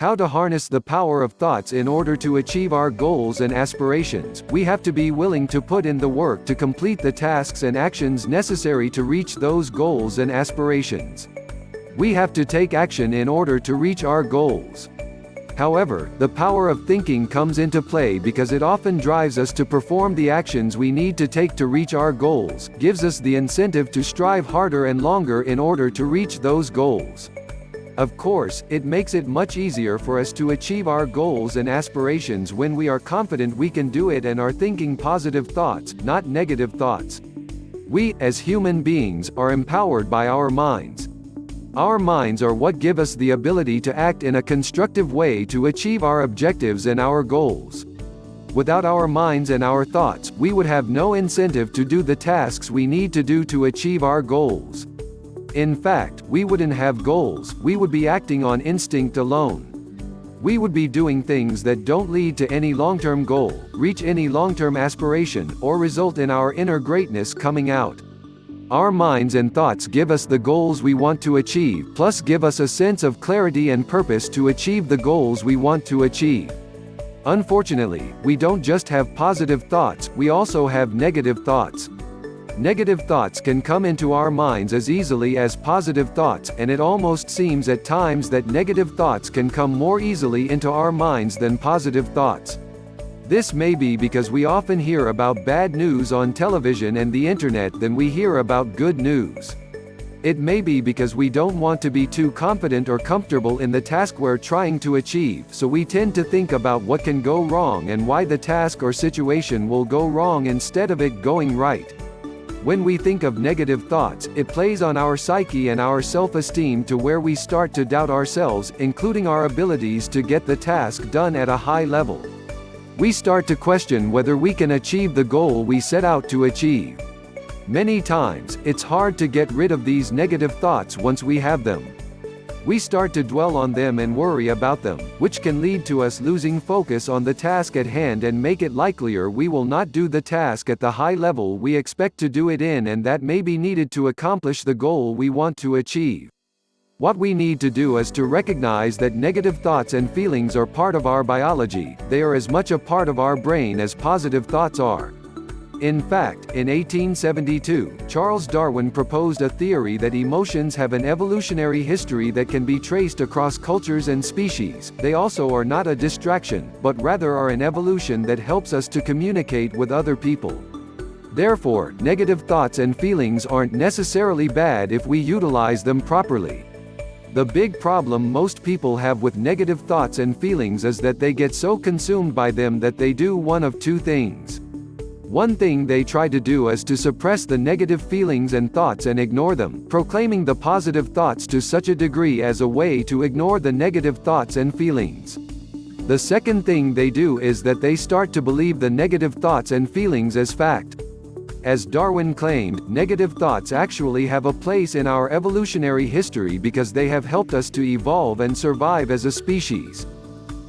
How to harness the power of thoughts in order to achieve our goals and aspirations. We have to be willing to put in the work to complete the tasks and actions necessary to reach those goals and aspirations. We have to take action in order to reach our goals. However, the power of thinking comes into play because it often drives us to perform the actions we need to take to reach our goals, gives us the incentive to strive harder and longer in order to reach those goals. Of course, it makes it much easier for us to achieve our goals and aspirations when we are confident we can do it and are thinking positive thoughts, not negative thoughts. We, as human beings, are empowered by our minds. Our minds are what give us the ability to act in a constructive way to achieve our objectives and our goals. Without our minds and our thoughts, we would have no incentive to do the tasks we need to do to achieve our goals. In fact, we wouldn't have goals, we would be acting on instinct alone. We would be doing things that don't lead to any long-term goal, reach any long-term aspiration, or result in our inner greatness coming out. Our minds and thoughts give us the goals we want to achieve, plus give us a sense of clarity and purpose to achieve the goals we want to achieve. Unfortunately, we don't just have positive thoughts, we also have negative thoughts. Negative thoughts can come into our minds as easily as positive thoughts, and it almost seems at times that negative thoughts can come more easily into our minds than positive thoughts. This may be because we often hear about bad news on television and the internet than we hear about good news. It may be because we don't want to be too confident or comfortable in the task we're trying to achieve, so we tend to think about what can go wrong and why the task or situation will go wrong instead of it going right. When we think of negative thoughts, it plays on our psyche and our self-esteem to where we start to doubt ourselves, including our abilities to get the task done at a high level. We start to question whether we can achieve the goal we set out to achieve. Many times, it's hard to get rid of these negative thoughts once we have them. We start to dwell on them and worry about them, which can lead to us losing focus on the task at hand and make it likelier we will not do the task at the high level we expect to do it in and that may be needed to accomplish the goal we want to achieve. What we need to do is to recognize that negative thoughts and feelings are part of our biology. They are as much a part of our brain as positive thoughts are. In fact, in 1872, Charles Darwin proposed a theory that emotions have an evolutionary history that can be traced across cultures and species. They also are not a distraction, but rather are an evolution that helps us to communicate with other people. Therefore, negative thoughts and feelings aren't necessarily bad if we utilize them properly. The big problem most people have with negative thoughts and feelings is that they get so consumed by them that they do one of two things. One thing they try to do is to suppress the negative feelings and thoughts and ignore them, proclaiming the positive thoughts to such a degree as a way to ignore the negative thoughts and feelings. The second thing they do is that they start to believe the negative thoughts and feelings as fact. As Darwin claimed, negative thoughts actually have a place in our evolutionary history because they have helped us to evolve and survive as a species.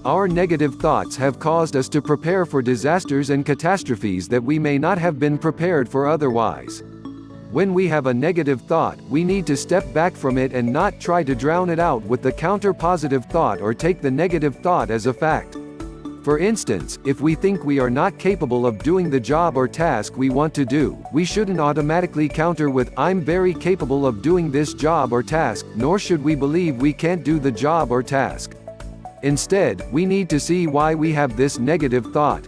Our negative thoughts have caused us to prepare for disasters and catastrophes that we may not have been prepared for otherwise. When we have a negative thought, we need to step back from it and not try to drown it out with the counter-positive thought or take the negative thought as a fact. For instance, if we think we are not capable of doing the job or task we want to do, we shouldn't automatically counter with, "I'm very capable of doing this job or task," nor should we believe we can't do the job or task. Instead, we need to see why we have this negative thought.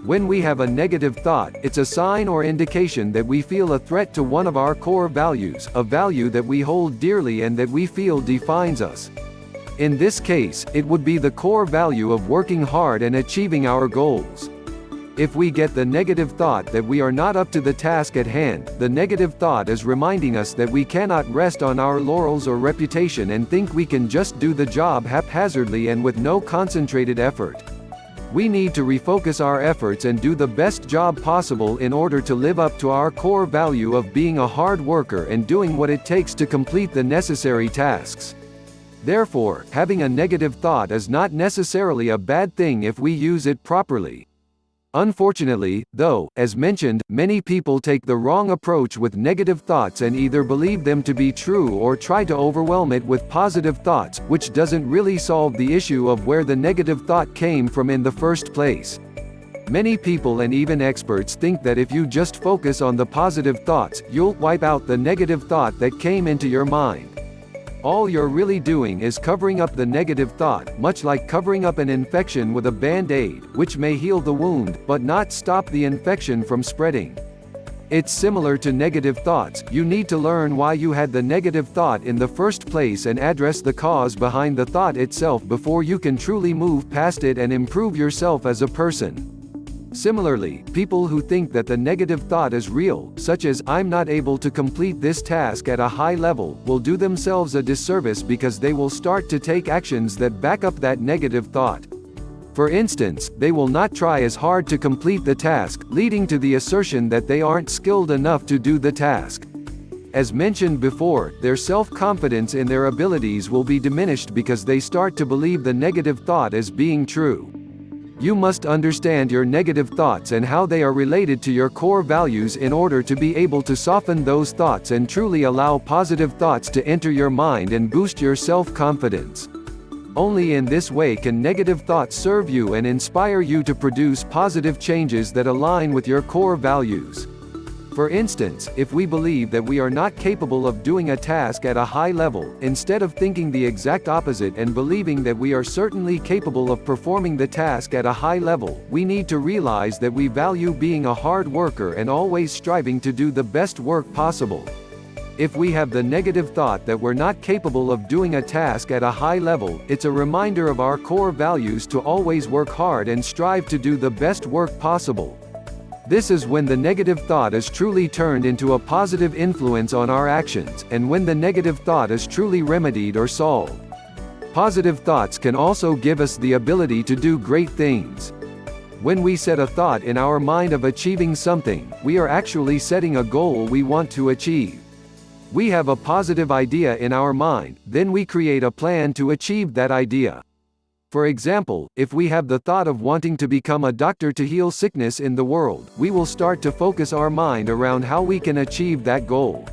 When we have a negative thought, it's a sign or indication that we feel a threat to one of our core values, a value that we hold dearly and that we feel defines us. In this case, it would be the core value of working hard and achieving our goals. If we get the negative thought that we are not up to the task at hand, the negative thought is reminding us that we cannot rest on our laurels or reputation and think we can just do the job haphazardly and with no concentrated effort. We need to refocus our efforts and do the best job possible in order to live up to our core value of being a hard worker and doing what it takes to complete the necessary tasks. Therefore, having a negative thought is not necessarily a bad thing if we use it properly. Unfortunately, though, as mentioned, many people take the wrong approach with negative thoughts and either believe them to be true or try to overwhelm it with positive thoughts, which doesn't really solve the issue of where the negative thought came from in the first place. Many people and even experts think that if you just focus on the positive thoughts, you'll wipe out the negative thought that came into your mind. All you're really doing is covering up the negative thought, much like covering up an infection with a band-aid, which may heal the wound, but not stop the infection from spreading. It's similar to negative thoughts. You need to learn why you had the negative thought in the first place and address the cause behind the thought itself before you can truly move past it and improve yourself as a person. Similarly, people who think that the negative thought is real, such as "I'm not able to complete this task at a high level," will do themselves a disservice because they will start to take actions that back up that negative thought. For instance, they will not try as hard to complete the task, leading to the assertion that they aren't skilled enough to do the task. As mentioned before, their self-confidence in their abilities will be diminished because they start to believe the negative thought as being true. You must understand your negative thoughts and how they are related to your core values in order to be able to soften those thoughts and truly allow positive thoughts to enter your mind and boost your self-confidence. Only in this way can negative thoughts serve you and inspire you to produce positive changes that align with your core values. For instance, if we believe that we are not capable of doing a task at a high level, instead of thinking the exact opposite and believing that we are certainly capable of performing the task at a high level, we need to realize that we value being a hard worker and always striving to do the best work possible. If we have the negative thought that we're not capable of doing a task at a high level, it's a reminder of our core values to always work hard and strive to do the best work possible. This is when the negative thought is truly turned into a positive influence on our actions, and when the negative thought is truly remedied or solved. Positive thoughts can also give us the ability to do great things. When we set a thought in our mind of achieving something, we are actually setting a goal we want to achieve. We have a positive idea in our mind, then we create a plan to achieve that idea. For example, if we have the thought of wanting to become a doctor to heal sickness in the world, we will start to focus our mind around how we can achieve that goal.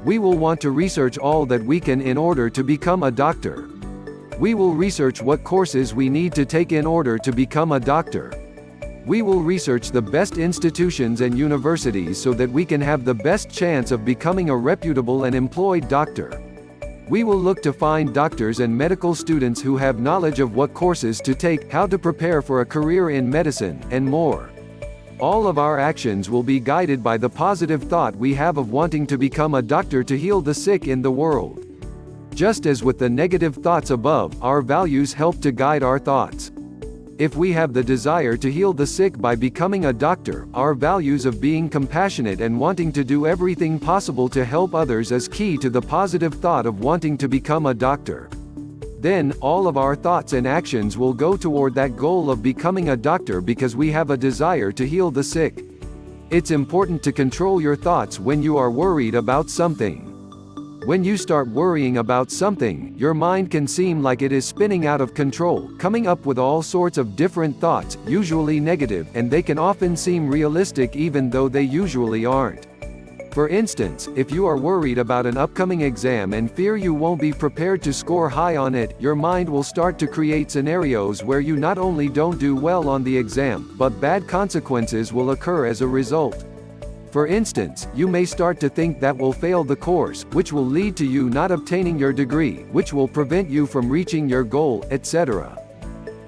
We will want to research all that we can in order to become a doctor. We will research what courses we need to take in order to become a doctor. We will research the best institutions and universities so that we can have the best chance of becoming a reputable and employed doctor. We will look to find doctors and medical students who have knowledge of what courses to take, how to prepare for a career in medicine, and more. All of our actions will be guided by the positive thought we have of wanting to become a doctor to heal the sick in the world. Just as with the negative thoughts above, our values help to guide our thoughts. If we have the desire to heal the sick by becoming a doctor, our values of being compassionate and wanting to do everything possible to help others is key to the positive thought of wanting to become a doctor. Then, all of our thoughts and actions will go toward that goal of becoming a doctor because we have a desire to heal the sick. It's important to control your thoughts when you are worried about something. When you start worrying about something, your mind can seem like it is spinning out of control, coming up with all sorts of different thoughts, usually negative, and they can often seem realistic even though they usually aren't. For instance, if you are worried about an upcoming exam and fear you won't be prepared to score high on it, your mind will start to create scenarios where you not only don't do well on the exam, but bad consequences will occur as a result. For instance, you may start to think that will fail the course, which will lead to you not obtaining your degree, which will prevent you from reaching your goal, etc.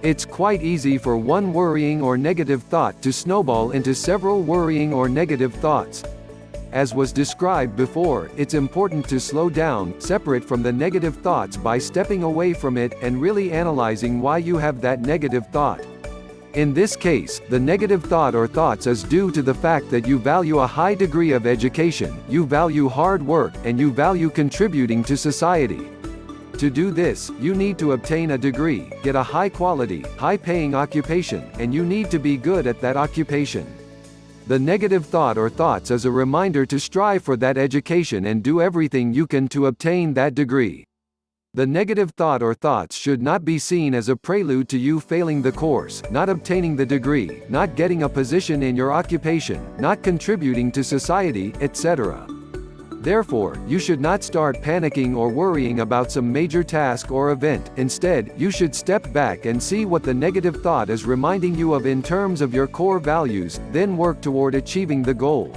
It's quite easy for one worrying or negative thought to snowball into several worrying or negative thoughts. As was described before, it's important to slow down, separate from the negative thoughts by stepping away from it, and really analyzing why you have that negative thought. In this case, the negative thought or thoughts is due to the fact that you value a high degree of education, you value hard work, and you value contributing to society. To do this, you need to obtain a degree, get a high-quality, high-paying occupation, and you need to be good at that occupation. The negative thought or thoughts is a reminder to strive for that education and do everything you can to obtain that degree. The negative thought or thoughts should not be seen as a prelude to you failing the course, not obtaining the degree, not getting a position in your occupation, not contributing to society, etc. Therefore, you should not start panicking or worrying about some major task or event. Instead, you should step back and see what the negative thought is reminding you of in terms of your core values, then work toward achieving the goal.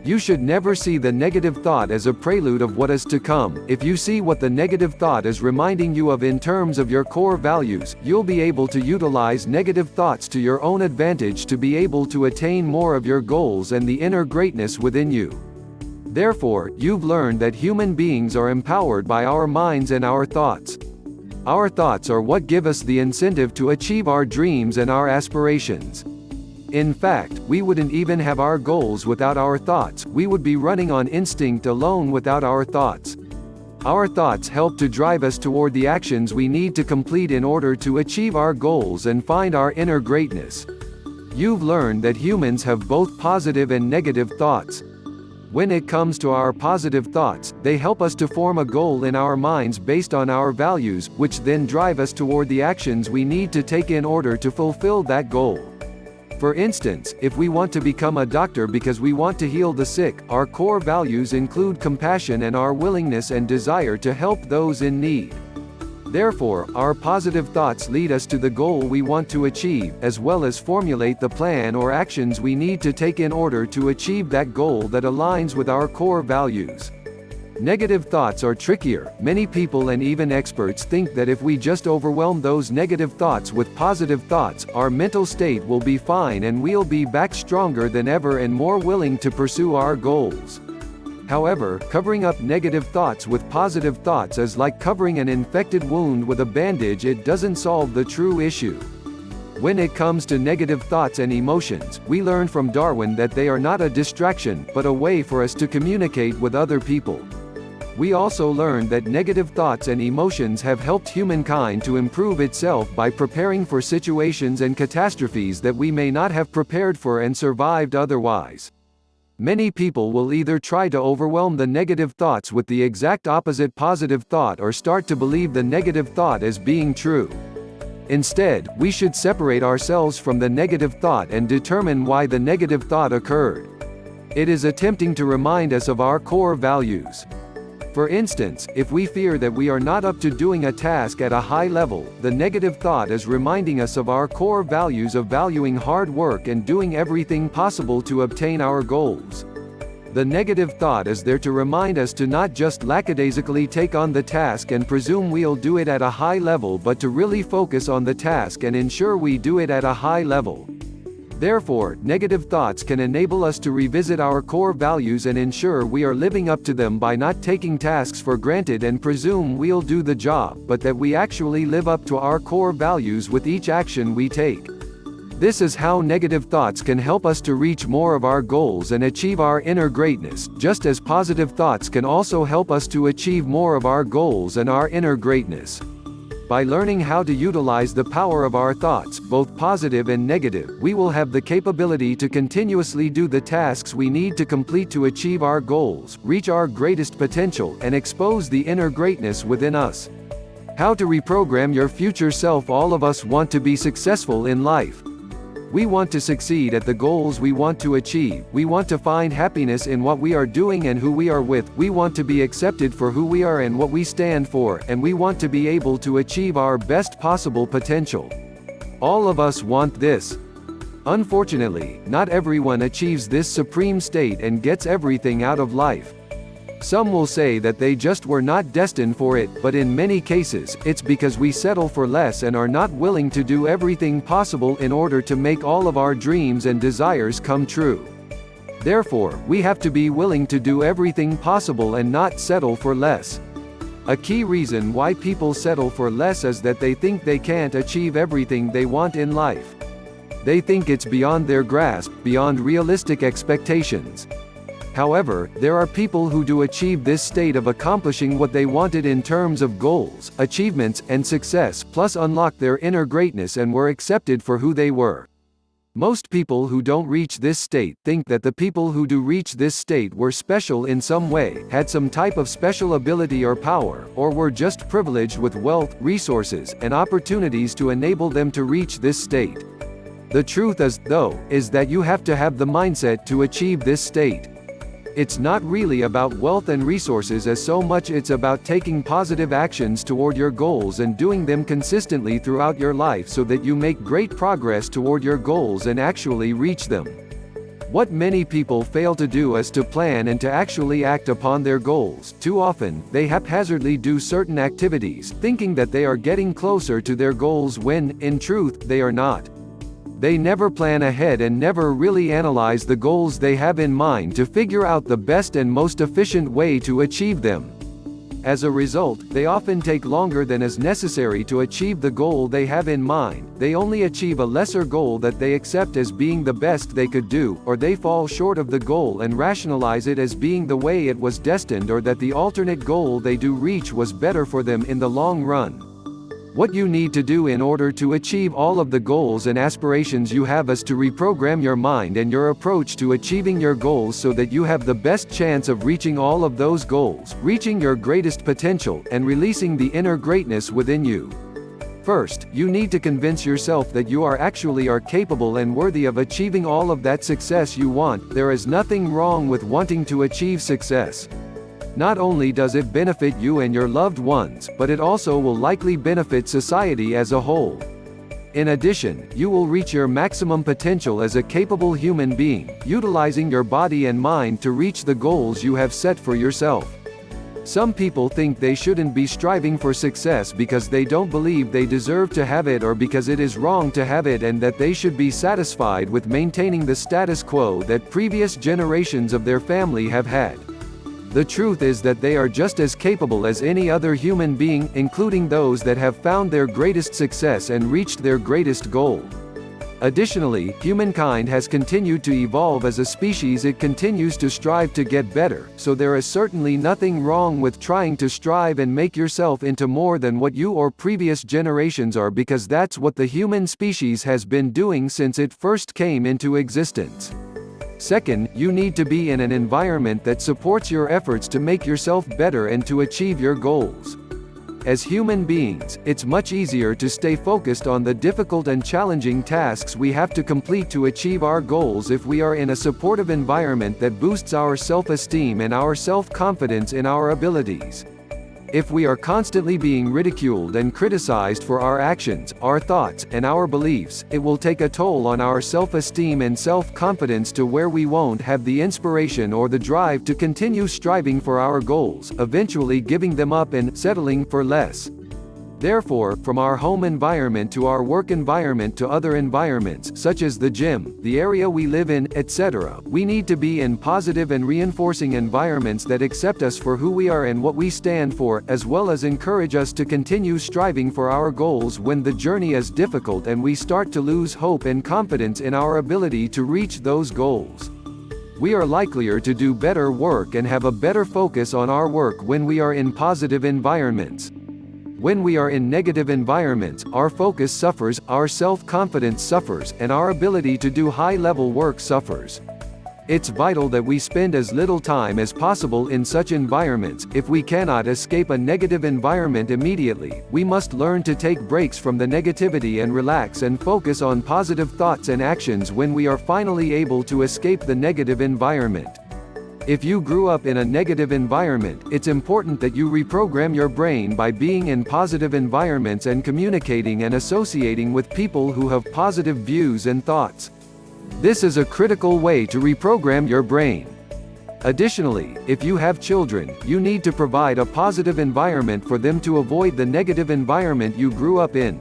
You should never see the negative thought as a prelude of what is to come. If you see what the negative thought is reminding you of in terms of your core values, you'll be able to utilize negative thoughts to your own advantage to be able to attain more of your goals and the inner greatness within you. Therefore, you've learned that human beings are empowered by our minds and our thoughts. Our thoughts are what give us the incentive to achieve our dreams and our aspirations. In fact, we wouldn't even have our goals without our thoughts. We would be running on instinct alone without our thoughts. Our thoughts help to drive us toward the actions we need to complete in order to achieve our goals and find our inner greatness. You've learned that humans have both positive and negative thoughts. When it comes to our positive thoughts, they help us to form a goal in our minds based on our values, which then drive us toward the actions we need to take in order to fulfill that goal. For instance, if we want to become a doctor because we want to heal the sick, our core values include compassion and our willingness and desire to help those in need. Therefore, our positive thoughts lead us to the goal we want to achieve, as well as formulate the plan or actions we need to take in order to achieve that goal that aligns with our core values. Negative thoughts are trickier. Many people and even experts think that if we just overwhelm those negative thoughts with positive thoughts, our mental state will be fine and we'll be back stronger than ever and more willing to pursue our goals. However, covering up negative thoughts with positive thoughts is like covering an infected wound with a bandage. It doesn't solve the true issue. When it comes to negative thoughts and emotions, we learn from Darwin that they are not a distraction, but a way for us to communicate with other people. We also learned that negative thoughts and emotions have helped humankind to improve itself by preparing for situations and catastrophes that we may not have prepared for and survived otherwise. Many people will either try to overwhelm the negative thoughts with the exact opposite positive thought or start to believe the negative thought as being true. Instead, we should separate ourselves from the negative thought and determine why the negative thought occurred. It is attempting to remind us of our core values. For instance, if we fear that we are not up to doing a task at a high level, the negative thought is reminding us of our core values of valuing hard work and doing everything possible to obtain our goals. The negative thought is there to remind us to not just lackadaisically take on the task and presume we'll do it at a high level, but to really focus on the task and ensure we do it at a high level. Therefore, negative thoughts can enable us to revisit our core values and ensure we are living up to them by not taking tasks for granted and presume we'll do the job, but that we actually live up to our core values with each action we take. This is how negative thoughts can help us to reach more of our goals and achieve our inner greatness, just as positive thoughts can also help us to achieve more of our goals and our inner greatness. By learning how to utilize the power of our thoughts, both positive and negative, we will have the capability to continuously do the tasks we need to complete to achieve our goals, reach our greatest potential, and expose the inner greatness within us. How to reprogram your future self. All of us want to be successful in life. We want to succeed at the goals we want to achieve. We want to find happiness in what we are doing and who we are with. We want to be accepted for who we are and what we stand for, and we want to be able to achieve our best possible potential. All of us want this. Unfortunately, not everyone achieves this supreme state and gets everything out of life. Some will say that they just were not destined for it, but in many cases, it's because we settle for less and are not willing to do everything possible in order to make all of our dreams and desires come true. Therefore, we have to be willing to do everything possible and not settle for less. A key reason why people settle for less is that they think they can't achieve everything they want in life. They think it's beyond their grasp, beyond realistic expectations. However, there are people who do achieve this state of accomplishing what they wanted in terms of goals, achievements, and success, plus unlock their inner greatness and were accepted for who they were. Most people who don't reach this state think that the people who do reach this state were special in some way, had some type of special ability or power, or were just privileged with wealth, resources, and opportunities to enable them to reach this state. The truth is, though, is that you have to have the mindset to achieve this state. It's not really about wealth and resources as so much it's about taking positive actions toward your goals and doing them consistently throughout your life so that you make great progress toward your goals and actually reach them. What many people fail to do is to plan and to actually act upon their goals. Too often, they haphazardly do certain activities, thinking that they are getting closer to their goals when, in truth, they are not. They never plan ahead and never really analyze the goals they have in mind to figure out the best and most efficient way to achieve them. As a result, they often take longer than is necessary to achieve the goal they have in mind. They only achieve a lesser goal that they accept as being the best they could do, or they fall short of the goal and rationalize it as being the way it was destined, or that the alternate goal they do reach was better for them in the long run. What you need to do in order to achieve all of the goals and aspirations you have is to reprogram your mind and your approach to achieving your goals so that you have the best chance of reaching all of those goals, reaching your greatest potential, and releasing the inner greatness within you. First, you need to convince yourself that you are capable and worthy of achieving all of that success you want. There is nothing wrong with wanting to achieve success. Not only does it benefit you and your loved ones, but it also will likely benefit society as a whole. In addition, you will reach your maximum potential as a capable human being, utilizing your body and mind to reach the goals you have set for yourself. Some people think they shouldn't be striving for success because they don't believe they deserve to have it, or because it is wrong to have it, and that they should be satisfied with maintaining the status quo that previous generations of their family have had. The truth is that they are just as capable as any other human being, including those that have found their greatest success and reached their greatest goal. Additionally, humankind has continued to evolve as a species. It continues to strive to get better, so there is certainly nothing wrong with trying to strive and make yourself into more than what you or previous generations are, because that's what the human species has been doing since it first came into existence. Second, you need to be in an environment that supports your efforts to make yourself better and to achieve your goals. As human beings, it's much easier to stay focused on the difficult and challenging tasks we have to complete to achieve our goals if we are in a supportive environment that boosts our self-esteem and our self-confidence in our abilities. If we are constantly being ridiculed and criticized for our actions, our thoughts, and our beliefs, it will take a toll on our self-esteem and self-confidence to where we won't have the inspiration or the drive to continue striving for our goals, eventually giving them up and settling for less. Therefore, from our home environment to our work environment to other environments, such as the gym, the area we live in, etc., we need to be in positive and reinforcing environments that accept us for who we are and what we stand for, as well as encourage us to continue striving for our goals when the journey is difficult and we start to lose hope and confidence in our ability to reach those goals. We are likelier to do better work and have a better focus on our work when we are in positive environments. When we are in negative environments, our focus suffers, our self-confidence suffers, and our ability to do high-level work suffers. It's vital that we spend as little time as possible in such environments. If we cannot escape a negative environment immediately, we must learn to take breaks from the negativity and relax and focus on positive thoughts and actions when we are finally able to escape the negative environment. If you grew up in a negative environment, it's important that you reprogram your brain by being in positive environments and communicating and associating with people who have positive views and thoughts. This is a critical way to reprogram your brain. Additionally, if you have children, you need to provide a positive environment for them to avoid the negative environment you grew up in.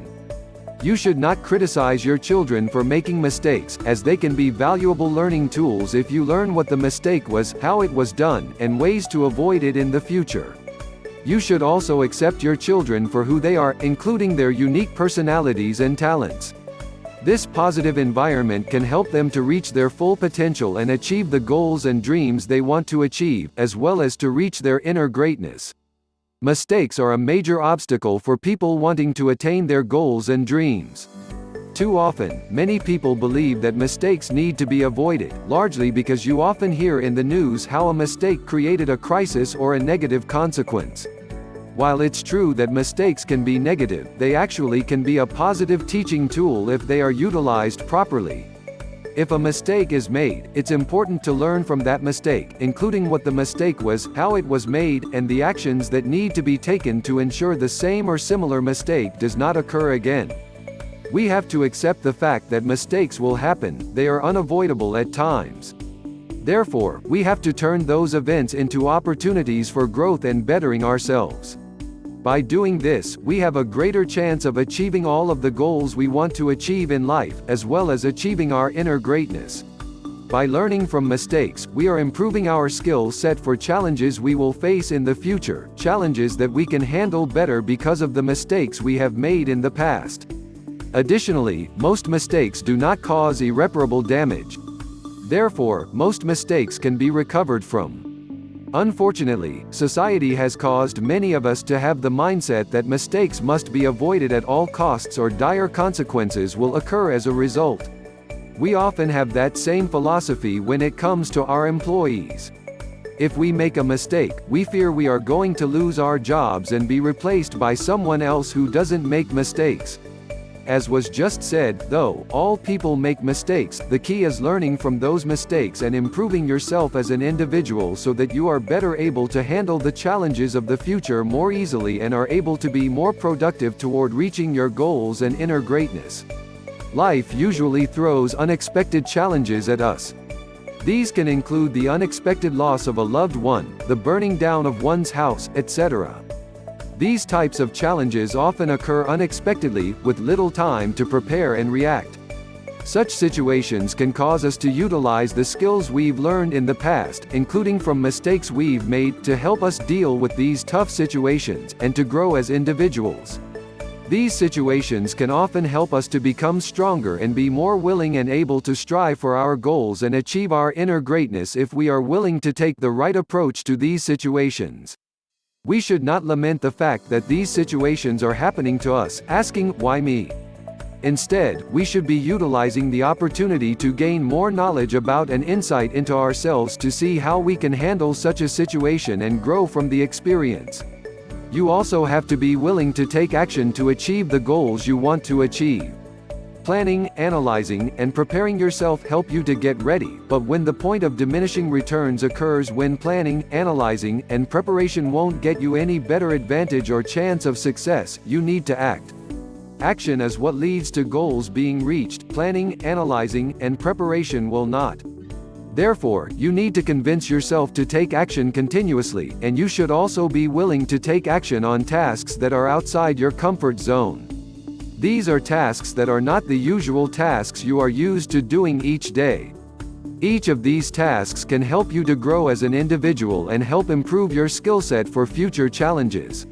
You should not criticize your children for making mistakes, as they can be valuable learning tools if you learn what the mistake was, how it was done, and ways to avoid it in the future. You should also accept your children for who they are, including their unique personalities and talents. This positive environment can help them to reach their full potential and achieve the goals and dreams they want to achieve, as well as to reach their inner greatness. Mistakes are a major obstacle for people wanting to attain their goals and dreams. Too often, many people believe that mistakes need to be avoided, largely because you often hear in the news how a mistake created a crisis or a negative consequence. While it's true that mistakes can be negative, they actually can be a positive teaching tool if they are utilized properly. If a mistake is made, it's important to learn from that mistake, including what the mistake was, how it was made, and the actions that need to be taken to ensure the same or similar mistake does not occur again. We have to accept the fact that mistakes will happen, they are unavoidable at times. Therefore, we have to turn those events into opportunities for growth and bettering ourselves. By doing this, we have a greater chance of achieving all of the goals we want to achieve in life, as well as achieving our inner greatness. By learning from mistakes, we are improving our skill set for challenges we will face in the future, challenges that we can handle better because of the mistakes we have made in the past. Additionally, most mistakes do not cause irreparable damage. Therefore, most mistakes can be recovered from. Unfortunately, society has caused many of us to have the mindset that mistakes must be avoided at all costs or dire consequences will occur as a result. We often have that same philosophy when it comes to our employees. If we make a mistake, we fear we are going to lose our jobs and be replaced by someone else who doesn't make mistakes. As was just said, though, all people make mistakes, the key is learning from those mistakes and improving yourself as an individual so that you are better able to handle the challenges of the future more easily and are able to be more productive toward reaching your goals and inner greatness. Life usually throws unexpected challenges at us. These can include the unexpected loss of a loved one, the burning down of one's house, etc. These types of challenges often occur unexpectedly, with little time to prepare and react. Such situations can cause us to utilize the skills we've learned in the past, including from mistakes we've made, to help us deal with these tough situations, and to grow as individuals. These situations can often help us to become stronger and be more willing and able to strive for our goals and achieve our inner greatness if we are willing to take the right approach to these situations. We should not lament the fact that these situations are happening to us, asking, "Why me?" Instead, we should be utilizing the opportunity to gain more knowledge about and insight into ourselves to see how we can handle such a situation and grow from the experience. You also have to be willing to take action to achieve the goals you want to achieve. Planning, analyzing, and preparing yourself help you to get ready, but when the point of diminishing returns occurs when planning, analyzing, and preparation won't get you any better advantage or chance of success, you need to act. Action is what leads to goals being reached. Planning, analyzing, and preparation will not. Therefore, you need to convince yourself to take action continuously, and you should also be willing to take action on tasks that are outside your comfort zone. These are tasks that are not the usual tasks you are used to doing each day. Each of these tasks can help you to grow as an individual and help improve your skill set for future challenges.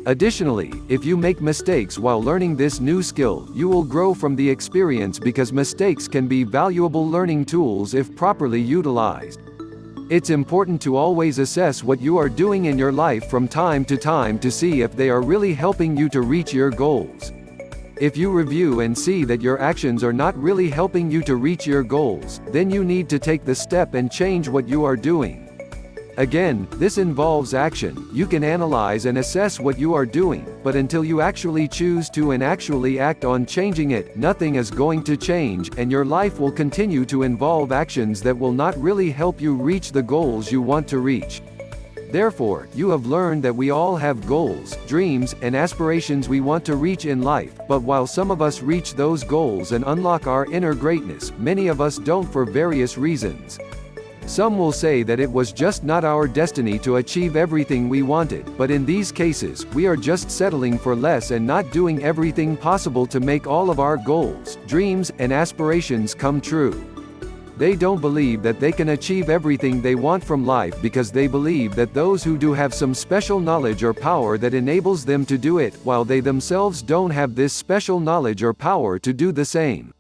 Additionally, if you make mistakes while learning this new skill, you will grow from the experience because mistakes can be valuable learning tools if properly utilized. It's important to always assess what you are doing in your life from time to time to see if they are really helping you to reach your goals. If you review and see that your actions are not really helping you to reach your goals, then you need to take the step and change what you are doing. Again, this involves action. You can analyze and assess what you are doing, but until you actually choose to and actually act on changing it, nothing is going to change, and your life will continue to involve actions that will not really help you reach the goals you want to reach. Therefore, you have learned that we all have goals, dreams, and aspirations we want to reach in life, but while some of us reach those goals and unlock our inner greatness, many of us don't for various reasons. Some will say that it was just not our destiny to achieve everything we wanted, but in these cases, we are just settling for less and not doing everything possible to make all of our goals, dreams, and aspirations come true. They don't believe that they can achieve everything they want from life because they believe that those who do have some special knowledge or power that enables them to do it, while they themselves don't have this special knowledge or power to do the same.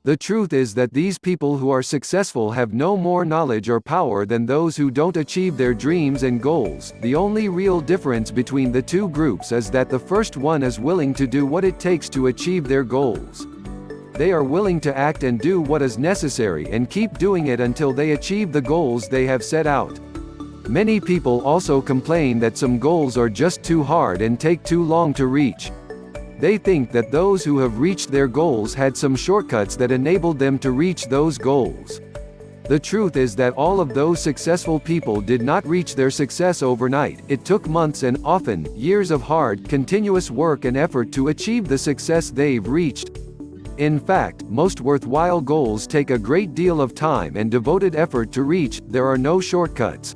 The truth is that these people who are successful have no more knowledge or power than those who don't achieve their dreams and goals. The only real difference between the two groups is that the first one is willing to do what it takes to achieve their goals. they are willing to act and do what is necessary and keep doing it until they achieve the goals they have set out. Many people also complain that some goals are just too hard and take too long to reach. They think that those who have reached their goals had some shortcuts that enabled them to reach those goals. The truth is that all of those successful people did not reach their success overnight. It took months and, often, years of hard, continuous work and effort to achieve the success they've reached. In fact, most worthwhile goals take a great deal of time and devoted effort to reach. There are no shortcuts.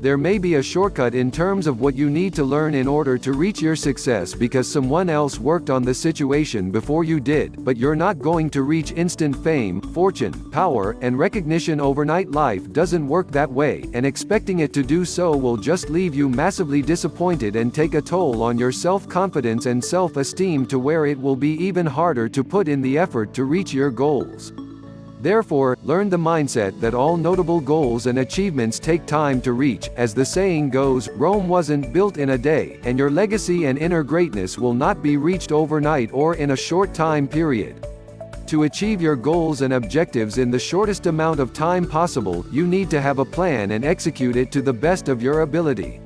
There may be a shortcut in terms of what you need to learn in order to reach your success because someone else worked on the situation before you did, but you're not going to reach instant fame, fortune, power, and recognition overnight. Life doesn't work that way, and expecting it to do so will just leave you massively disappointed and take a toll on your self-confidence and self-esteem to where it will be even harder to put in the effort to reach your goals. Therefore, learn the mindset that all notable goals and achievements take time to reach. As the saying goes, Rome wasn't built in a day, and your legacy and inner greatness will not be reached overnight or in a short time period. To achieve your goals and objectives in the shortest amount of time possible, you need to have a plan and execute it to the best of your ability.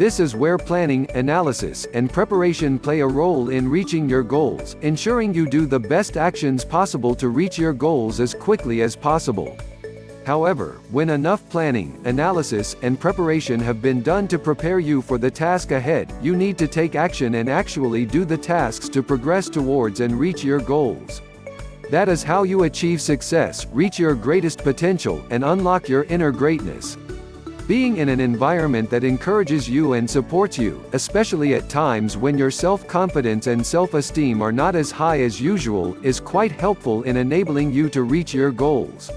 This is where planning, analysis, and preparation play a role in reaching your goals, ensuring you do the best actions possible to reach your goals as quickly as possible. However, when enough planning, analysis, and preparation have been done to prepare you for the task ahead, you need to take action and actually do the tasks to progress towards and reach your goals. That is how you achieve success, reach your greatest potential, and unlock your inner greatness. Being in an environment that encourages you and supports you, especially at times when your self-confidence and self-esteem are not as high as usual, is quite helpful in enabling you to reach your goals.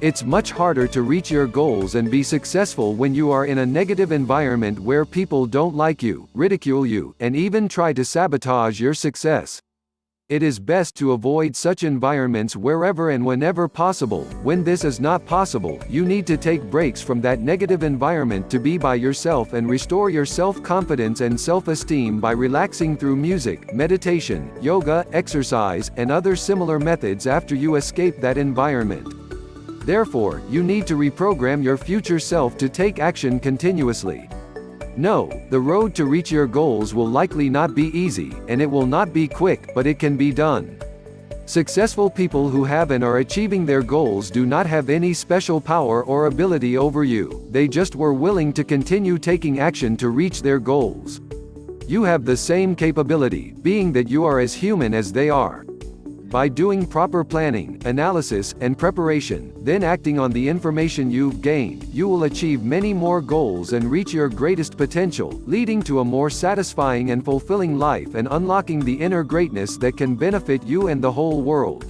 It's much harder to reach your goals and be successful when you are in a negative environment where people don't like you, ridicule you, and even try to sabotage your success. It is best to avoid such environments wherever and whenever possible. When this is not possible, you need to take breaks from that negative environment to be by yourself and restore your self-confidence and self-esteem by relaxing through music, meditation, yoga, exercise, and other similar methods after you escape that environment. Therefore, you need to reprogram your future self to take action continuously. No, the road to reach your goals will likely not be easy, and it will not be quick, but it can be done. Successful people who have and are achieving their goals do not have any special power or ability over you, they just were willing to continue taking action to reach their goals. You have the same capability, being that you are as human as they are. By doing proper planning, analysis, and preparation, then acting on the information you've gained, you will achieve many more goals and reach your greatest potential, leading to a more satisfying and fulfilling life and unlocking the inner greatness that can benefit you and the whole world.